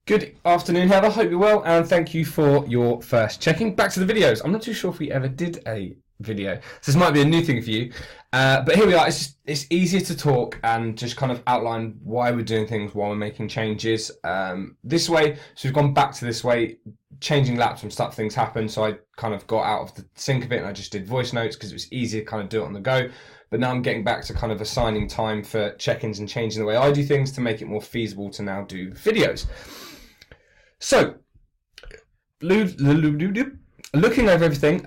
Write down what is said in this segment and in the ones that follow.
Good afternoon, Heather. Hope you're well, and thank you for your first checking. Back to the videos. I'm not too sure if we ever did a video, so this might be a new thing for you. But here we are. It's easier to talk and just kind of outline why we're doing things, why we're making changes. This way, so we've gone back to this way. Changing laps and stuff, things happen, so I kind of got out of the sync of it and I just did voice notes because it was easier to kind of do it on the go. But now I'm getting back to kind of assigning time for check-ins and changing the way I do things to make it more feasible to now do videos. So, looking over everything,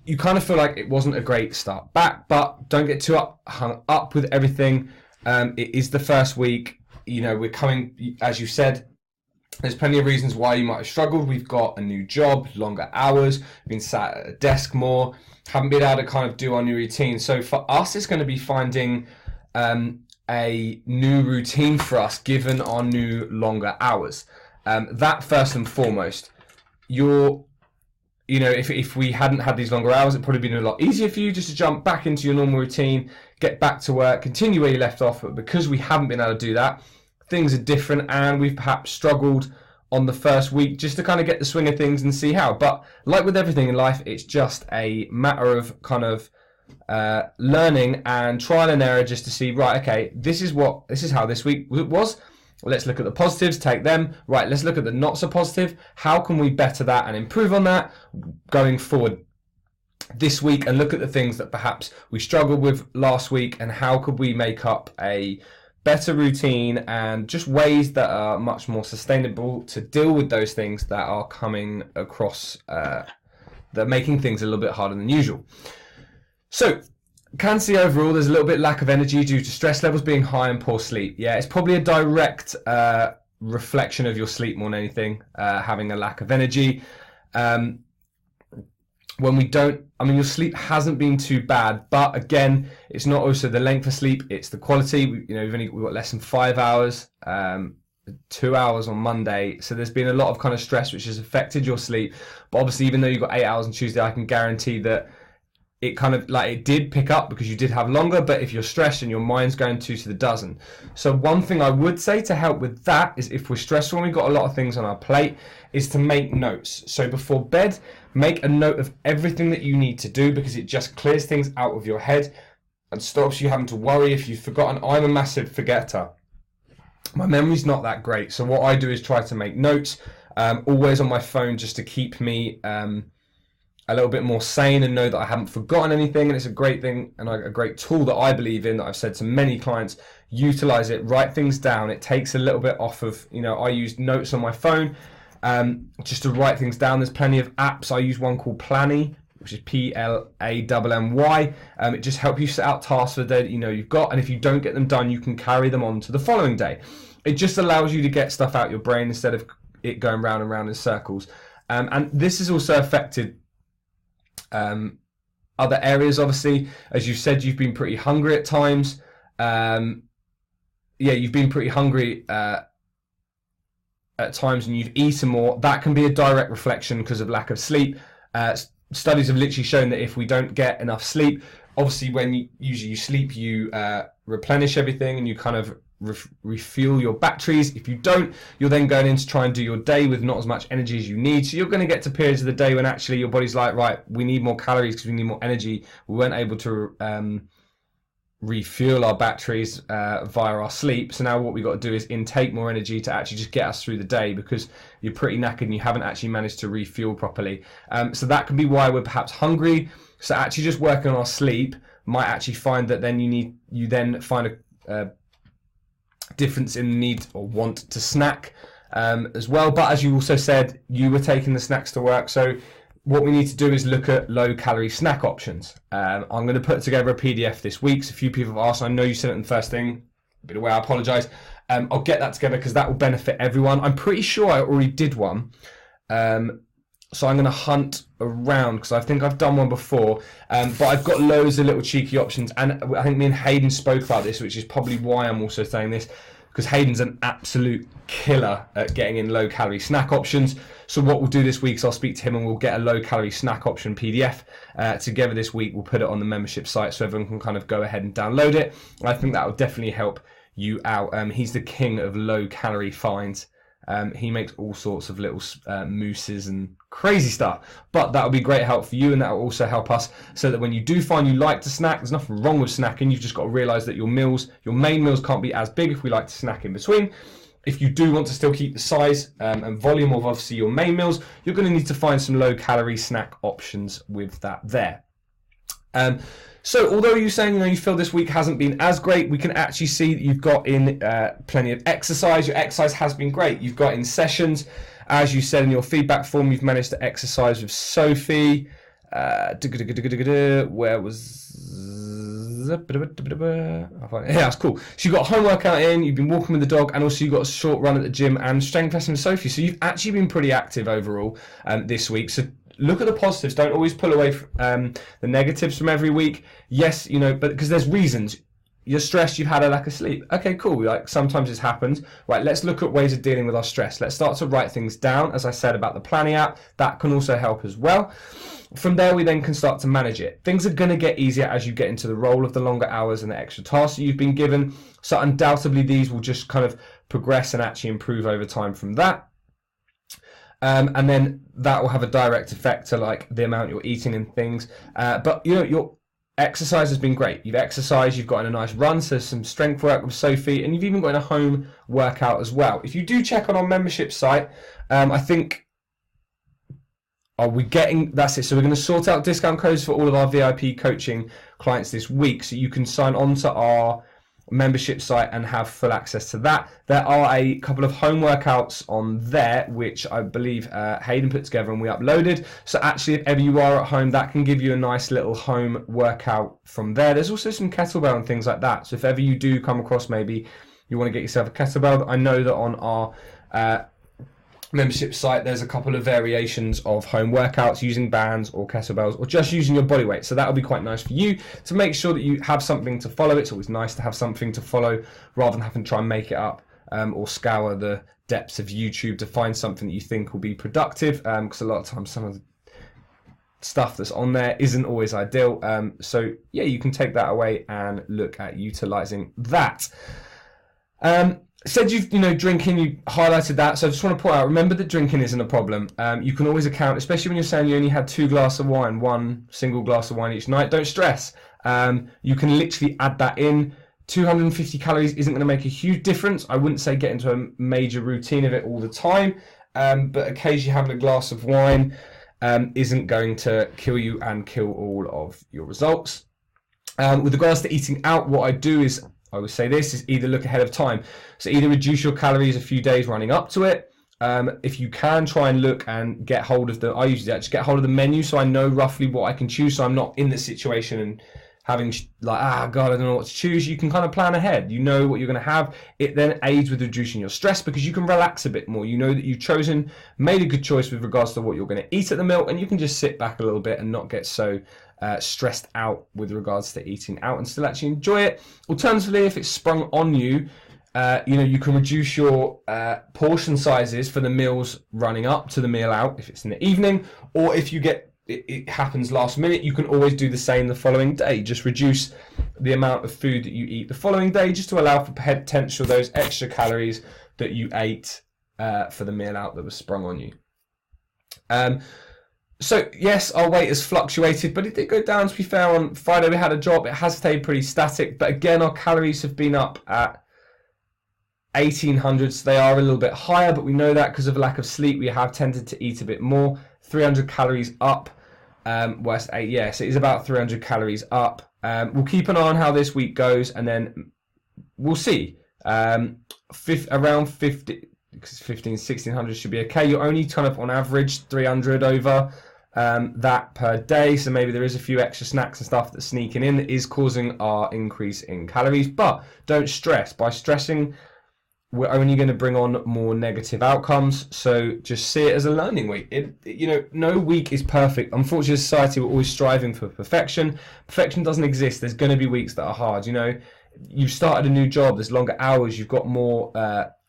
you kind of feel like it wasn't a great start back, but don't get too hung up with everything. It is the first week. You know, we're coming, as you said, there's plenty of reasons why you might have struggled. We've got a new job, longer hours, been sat at a desk more, haven't been able to kind of do our new routine. So for us, it's going to be finding a new routine for us given our new longer hours. That first and foremost, if we hadn't had these longer hours, it'd probably been a lot easier for you just to jump back into your normal routine, get back to work, continue where you left off. But because we haven't been able to do that, things are different, and we've perhaps struggled on the first week just to kind of get the swing of things and see how. But like with everything in life, it's just a matter of kind of learning and trial and error just to see, right, okay, this is how this week was. Let's look at the positives, take them. Right, let's look at the not so positive. How can we better that and improve on that going forward this week, and look at the things that perhaps we struggled with last week and how could we make up a better routine and just ways that are much more sustainable to deal with those things that are coming across, that are making things a little bit harder than usual. So, can see overall there's a little bit lack of energy due to stress levels being high and poor sleep. Yeah, it's probably a direct reflection of your sleep more than anything, having a lack of energy. When we don't, your sleep hasn't been too bad, but again, it's not also the length of sleep, it's the quality. We've got less than 5 hours, 2 hours on Monday. So there's been a lot of kind of stress which has affected your sleep. But obviously, even though you've got 8 hours on Tuesday, I can guarantee that it kind of it did pick up because you did have longer, but if you're stressed and your mind's going to the dozen. So one thing I would say to help with that is, if we're stressed when we've got a lot of things on our plate, is to make notes. So before bed, make a note of everything that you need to do, because it just clears things out of your head and stops you having to worry if you've forgotten. I'm a massive forgetter. My memory's not that great. So what I do is try to make notes, always on my phone, just to keep me a little bit more sane and know that I haven't forgotten anything. And it's a great thing and a great tool that I believe in, that I've said to many clients, utilize it, write things down. It takes a little bit off of, I use notes on my phone just to write things down. There's plenty of apps. I use one called Planny, which is Planny. It just helps you set out tasks for the day that you've got. And if you don't get them done, you can carry them on to the following day. It just allows you to get stuff out your brain instead of it going round and round in circles. And this has also affected other areas. Obviously, as you said, you've been pretty hungry at times. You've been pretty hungry at times, and you've eaten more. That can be a direct reflection because of lack of sleep. Studies have literally shown that if we don't get enough sleep, obviously when you sleep, you replenish everything and you kind of refuel your batteries. If you don't, you're then going in to try and do your day with not as much energy as you need. So you're going to get to periods of the day when actually your body's like, right, we need more calories because we need more energy. We weren't able to refuel our batteries via our sleep. So now what we've got to do is intake more energy to actually just get us through the day, because you're pretty knackered and you haven't actually managed to refuel properly. So that can be why we're perhaps hungry. So actually just working on our sleep might actually find that then you then find a difference in the need or want to snack as well. But as you also said, you were taking the snacks to work. So what we need to do is look at low calorie snack options. I'm going to put together a PDF this week. So a few people have asked, I know you said it in the first thing, a bit away, I apologize. I'll get that together because that will benefit everyone. I'm pretty sure I already did one. So I'm going to hunt around because I think I've done one before. But I've got loads of little cheeky options. And I think me and Hayden spoke about this, which is probably why I'm also saying this, because Hayden's an absolute killer at getting in low calorie snack options. So what we'll do this week is I'll speak to him and we'll get a low calorie snack option PDF together this week. We'll put it on the membership site so everyone can kind of go ahead and download it. I think that will definitely help you out. He's the king of low calorie finds. He makes all sorts of little mousses and crazy stuff. But that will be great help for you, and that will also help us so that when you do find you like to snack, there's nothing wrong with snacking. You've just got to realise that your main meals can't be as big if we like to snack in between. If you do want to still keep the size and volume of obviously your main meals, you're going to need to find some low-calorie snack options with that there. So although you're saying you feel this week hasn't been as great, we can actually see that you've got in plenty of exercise. Your exercise has been great. You've got in sessions, as you said in your feedback form, you've managed to exercise with Sophie. Where was... Yeah, that's cool. So you've got a home workout in, you've been walking with the dog, and also you've got a short run at the gym and strength lesson with Sophie. So you've actually been pretty active overall this week. So look at the positives. Don't always pull away the negatives from every week. Yes, but because there's reasons. You're stressed, you've had a lack of sleep. Okay, cool. Like sometimes this happens. Right, let's look at ways of dealing with our stress. Let's start to write things down. As I said about the planning app, that can also help as well. From there, we then can start to manage it. Things are going to get easier as you get into the role of the longer hours and the extra tasks that you've been given. So undoubtedly, these will just kind of progress and actually improve over time from that. And then that will have a direct effect to like the amount you're eating and things. But your exercise has been great. You've exercised, you've gotten a nice run, so some strength work with Sophie, and you've even got a home workout as well. If you do check on our membership site, I think, are we getting, that's it. So we're going to sort out discount codes for all of our VIP coaching clients this week. So you can sign on to our membership site and have full access to that. There are a couple of home workouts on there, which I believe Hayden put together and we uploaded. So actually, if ever you are at home, that can give you a nice little home workout from there. There's also some kettlebell and things like that. So if ever you do come across, maybe you want to get yourself a kettlebell, I know that on our membership site there's a couple of variations of home workouts using bands or kettlebells or just using your body weight, so that'll be quite nice for you to make sure that you have something to follow. It's always nice to have something to follow rather than having to try and make it up or scour the depths of YouTube to find something that you think will be productive, because a lot of times some of the stuff that's on there isn't always ideal. So yeah, you can take that away and look at utilizing that. Said you've drinking, you highlighted that, so I just want to point out, remember that drinking isn't a problem. You can always account, especially when you're saying you only had 2 glasses of wine, 1 single glass of wine each night. Don't stress. You can literally add that in. 250 calories isn't going to make a huge difference. I wouldn't say get into a major routine of it all the time, but occasionally having a glass of wine isn't going to kill you and kill all of your results. With regards to eating out, what I do is, I would say this is either look ahead of time. So either reduce your calories a few days running up to it. If you can, try and look and get hold of I usually just get hold of the menu so I know roughly what I can choose, so I'm not in this situation and having God, I don't know what to choose. You can kind of plan ahead. You know what you're going to have. It then aids with reducing your stress because you can relax a bit more. You know that you've made a good choice with regards to what you're going to eat at the meal, and you can just sit back a little bit and not get so stressed out with regards to eating out and still actually enjoy it. Alternatively, if it's sprung on you, you can reduce your portion sizes for the meals running up to the meal out if it's in the evening, or if you get it happens last minute, you can always do the same the following day. Just reduce the amount of food that you eat the following day just to allow for potential those extra calories that you ate for the meal out that was sprung on you. So yes, our weight has fluctuated, but it did go down. To be fair, on Friday we had a drop. It has stayed pretty static, but again, our calories have been up at 1800, so they are a little bit higher, but we know that because of a lack of sleep, we have tended to eat a bit more. 300 calories up, so it is about 300 calories up. We'll keep an eye on how this week goes, and then we'll see. Around 50, 1600 should be okay. You're only kind of on average 300 over that per day, so maybe there is a few extra snacks and stuff that's sneaking in that is causing our increase in calories, but don't stress. By stressing, we're only going to bring on more negative outcomes, so just see it as a learning week. No week is perfect. Unfortunately, society, we're always striving for perfection. Perfection doesn't exist. There's going to be weeks that are hard. You've started a new job, there's longer hours, you've got more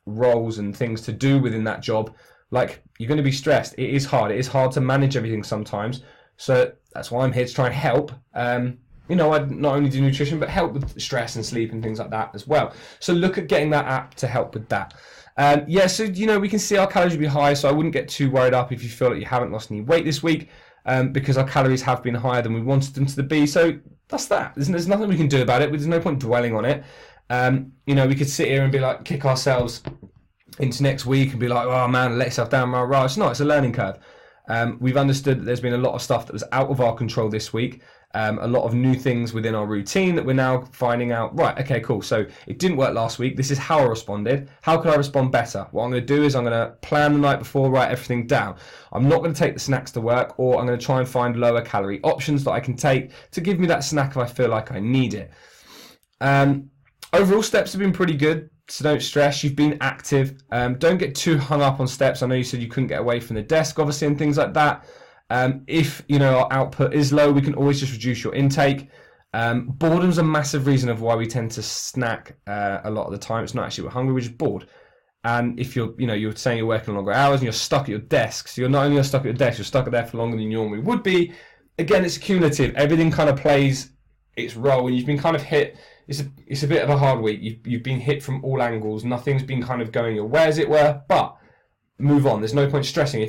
roles and things to do within that job. Like, you're going to be stressed. It is hard. It is hard to manage everything sometimes. So that's why I'm here to try and help. I not only do nutrition, but help with stress and sleep and things like that as well. So look at getting that app to help with that. Yeah, so, we can see our calories will be high, so I wouldn't get too worried up if you feel like you haven't lost any weight this week, because our calories have been higher than we wanted them to be. So that's that. There's nothing we can do about it. There's no point dwelling on it. We could sit here and be like, kick ourselves into next week and be like, oh man, let yourself down, rah. It's not. It's a learning curve. We've understood that there's been a lot of stuff that was out of our control this week. A lot of new things within our routine that we're now finding out, right, okay, cool. So it didn't work last week. This is how I responded. How can I respond better? What I'm going to do is I'm going to plan the night before, write everything down. I'm not going to take the snacks to work, or I'm going to try and find lower calorie options that I can take to give me that snack if I feel like I need it. Overall, steps have been pretty good. So don't stress, you've been active. Don't get too hung up on steps. I know you said you couldn't get away from the desk, obviously, and things like that. If our output is low, we can always just reduce your intake. Boredom's a massive reason of why we tend to snack a lot of the time. It's not actually we're hungry, we're just bored. And if you're saying you're working longer hours and you're stuck at your desk, so you're not only stuck at your desk, you're stuck there for longer than you normally would be. Again, it's cumulative. Everything kind of plays its role, and you've been kind of hit. It's a bit of a hard week. You've been hit from all angles. Nothing's been kind of going your way, as it were. But move on. There's no point stressing.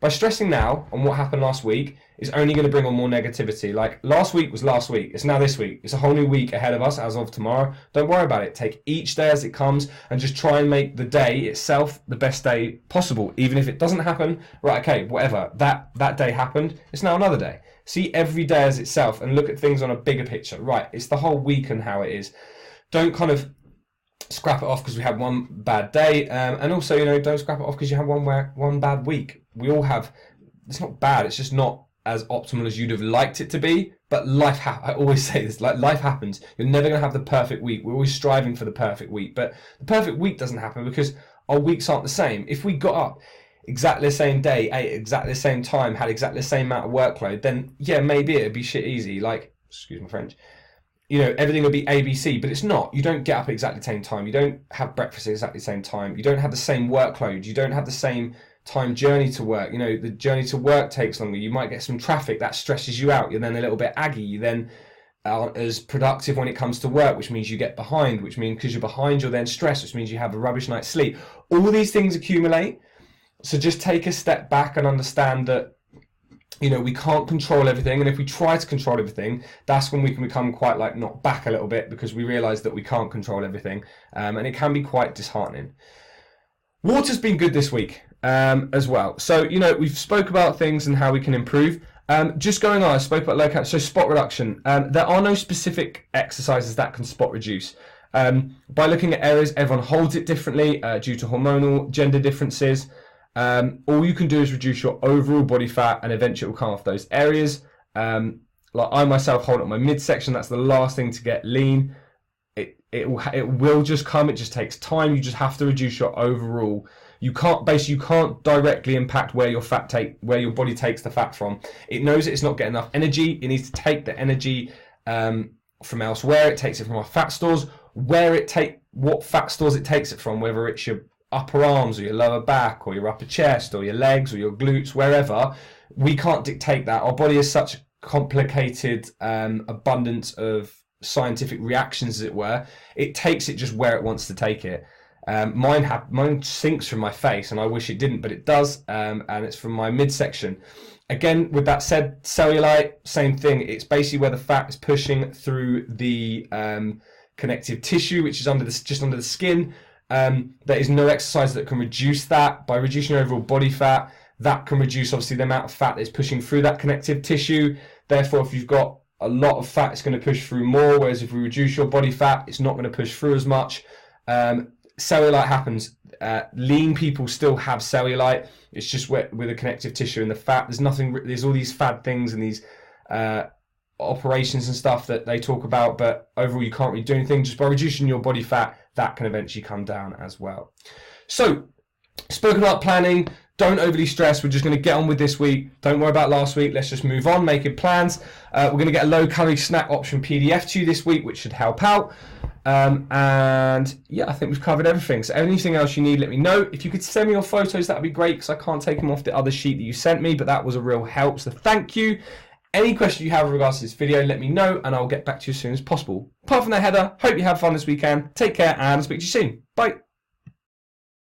By stressing now on what happened last week, is only going to bring on more negativity. Like, last week was last week. It's now this week. It's a whole new week ahead of us as of tomorrow. Don't worry about it. Take each day as it comes and just try and make the day itself the best day possible. Even if it doesn't happen, right, okay, whatever. That day happened. It's now another day. See every day as itself and look at things on a bigger picture. Right, it's the whole week and how it is. Don't kind of scrap it off because we had one bad day, and also, don't scrap it off because you have one bad week. We all have. It's not bad. It's just not as optimal as you'd have liked it to be. But life. I always say this. Like, life happens. You're never going to have the perfect week. We're always striving for the perfect week, but the perfect week doesn't happen because our weeks aren't the same. If we got up exactly the same day, ate exactly the same time, had exactly the same amount of workload, then yeah, maybe it'd be shit easy. Like, excuse my French. Everything would be ABC, but it's not. You don't get up at exactly the same time. You don't have breakfast at exactly the same time. You don't have the same workload. You don't have the same time journey to work. The journey to work takes longer. You might get some traffic. That stresses you out. You're then a little bit aggy. You then aren't as productive when it comes to work, which means you get behind, which means because you're behind, you're then stressed, which means you have a rubbish night's sleep. All these things accumulate. So just take a step back and understand that, we can't control everything. And if we try to control everything, that's when we can become quite knocked back a little bit because we realize that we can't control everything. And it can be quite disheartening. Water's been good this week as well. So, we've spoke about things and how we can improve. Just going on, I spoke about low calorie, so spot reduction. There are no specific exercises that can spot reduce. By looking at areas, everyone holds it differently due to hormonal, gender differences. All you can do is reduce your overall body fat, and eventually it will come off those areas. Like I myself hold up my midsection. That's the last thing to get lean. It will just come. It just takes time. You just have to reduce your overall. You can't directly impact where your body takes the fat from. It knows it's not getting enough energy. It needs to take the energy from elsewhere. It takes it from our fat stores. What fat stores it takes it from, whether it's your upper arms or your lower back or your upper chest or your legs or your glutes, wherever, we can't dictate that. Our body is such a complicated abundance of scientific reactions, as it were. It takes it just where it wants to take it. Mine sinks from my face, and I wish it didn't, but it does, and it's from my midsection. Again, with that said, cellulite, same thing. It's basically where the fat is pushing through the connective tissue, which is just under the skin. There is no exercise that can reduce that. By reducing your overall body fat, that can reduce obviously the amount of fat that is pushing through that connective tissue. Therefore, if you've got a lot of fat, it's going to push through more, whereas if we reduce your body fat, it's not going to push through as much. Cellulite happens. Lean people still have cellulite. It's just with the connective tissue and the fat. There's all these fad things and these operations and stuff that they talk about, but overall you can't really do anything. Just by reducing your body fat, that can eventually come down as well. So, spoken about planning. Don't overly stress. We're just going to get on with this week. Don't worry about last week. Let's just move on, making plans. We're going to get a low-calorie snack option PDF to you this week, which should help out. And yeah, I think we've covered everything. So anything else you need, let me know. If you could send me your photos, that would be great, because I can't take them off the other sheet that you sent me, but that was a real help. So thank you. Any questions you have in regards to this video, let me know, and I'll get back to you as soon as possible. Apart from that, Heather, hope you have fun this weekend. Take care, and I'll speak to you soon. Bye.